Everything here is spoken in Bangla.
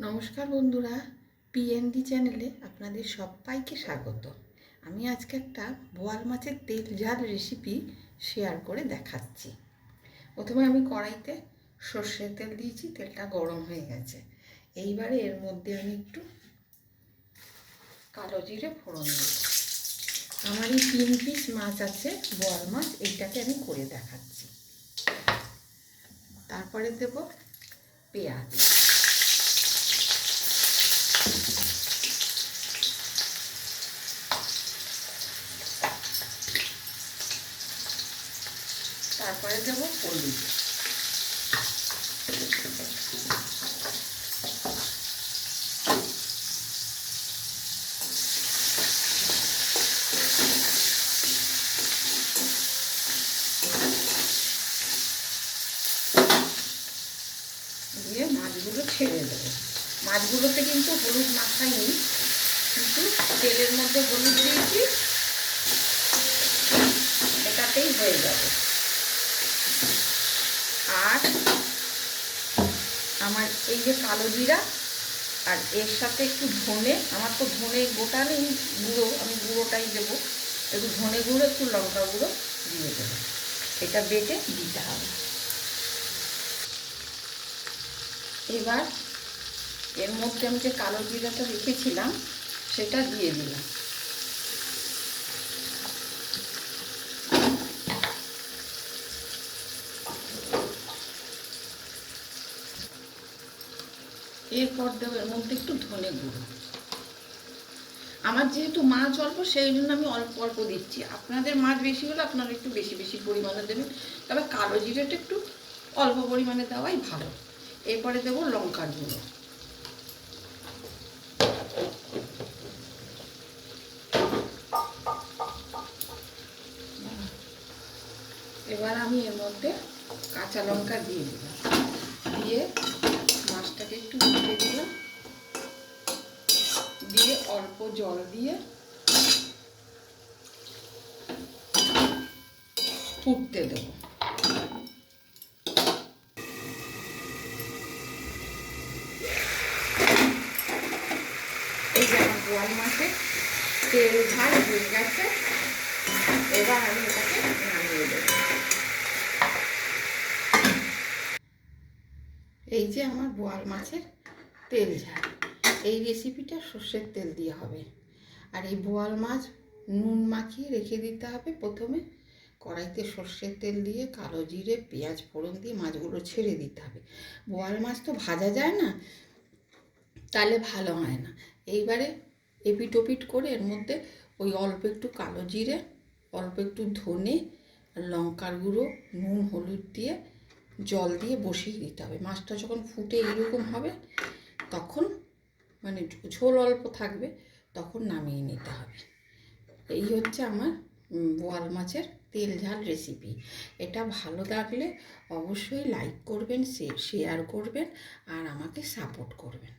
নমস্কার বন্ধুরা, পিএনডি চ্যানেলে আপনাদের সবাইকে স্বাগত। আমি আজকে একটা বোয়াল মাছের তেল ঝাল রেসিপি শেয়ার করে দেখাচ্ছি। প্রথমে আমি কড়াইতে সর্ষের তেল দিয়েছি, তেলটা গরম হয়ে গেছে। এইবারে এর মধ্যে আমি একটু কালো জিরে ফোড়ন দিই। আমার এই 3 পিস মাছ আছে, বোয়াল মাছ, এইটাকে আমি করে দেখাচ্ছি। তারপরে দেব পেঁয়াজ, তারপরে দেবো হলুদ, দিয়ে মাছগুলো ছেড়ে দেবো। মাছগুলোতে কিন্তু হলুদ মাখাইনি, কিন্তু তেলের মধ্যে হলুদ দিয়েছি, এটাতেই হয়ে যাবে। আর আমার এই যে কালো জিরা আর এর সাথে একটু ধনে, আমার তো ধনে গোটা নেই, গুঁড়ো, আমি গুঁড়োটাই দেবো। একটু ধনে গুঁড়ো, একটু লঙ্কা গুঁড়ো দিয়ে দেবো। এটা বেটে দিতে হবে। এবার এর মধ্যে আমি যে কালো জিরাটা রেখেছিলাম সেটা দিয়ে দিলাম। এরপর দেবো এর মধ্যে একটু ধনে গুঁড়ো। আমার যেহেতু মাছ অল্প, সেই জন্য আমি অল্প অল্প দিচ্ছি। আপনাদের মাছ বেশি হলে আপনারা একটু বেশি বেশি পরিমাণে দেবেন, তবে কালো জিরাটা একটু অল্প পরিমাণে দেওয়াই ভালো। এরপরে দেবো লঙ্কার গুঁড়ো, এবার আমি এর মধ্যে কাঁচা লঙ্কা দিয়ে দিলাম, দিয়ে মাছটাকে একটু ভেজে দিলাম, দিয়ে অল্প জল দিয়ে ফুটতে দেব। এই যে আমার বোয়াল মাছের তেল ঝাল হয়ে গেছে, এবার আমি এটাকে নামিয়ে দেব। এই যে আমার বোয়াল মাছের তেল ঝাল, এই রেসিপিটা সর্ষের তেল দিয়ে হবে। আর এই বোয়াল মাছ নুন মাখিয়ে রেখে দিতে হবে। প্রথমে কড়াইতে সর্ষের তেল দিয়ে কালো জিরে পেঁয়াজ ফোড়ন দিয়ে মাছগুলো ছেড়ে দিতে হবে। বোয়াল মাছ তো ভাজা যায় না, তাহলে ভালো হয় না। এইবারে এপিট ওপিট করে এর মধ্যে ওই অল্প একটু কালো জিরে, অল্প একটু ধনে, লঙ্কার গুঁড়ো, নুন হলুদ দিয়ে জল দিয়ে বসিয়ে দিতে হবে। মাছটা যখন ফুটে এরকম হবে, তখন মানে ঝোল অল্প থাকবে, তখন নামিয়ে নিতে হবে। এই হচ্ছে আমার বোয়াল মাছের তেল ঝাল রেসিপি। এটা ভালো লাগলে অবশ্যই লাইক করবেন, শেয়ার করবেন আর আমাকে সাপোর্ট করবেন।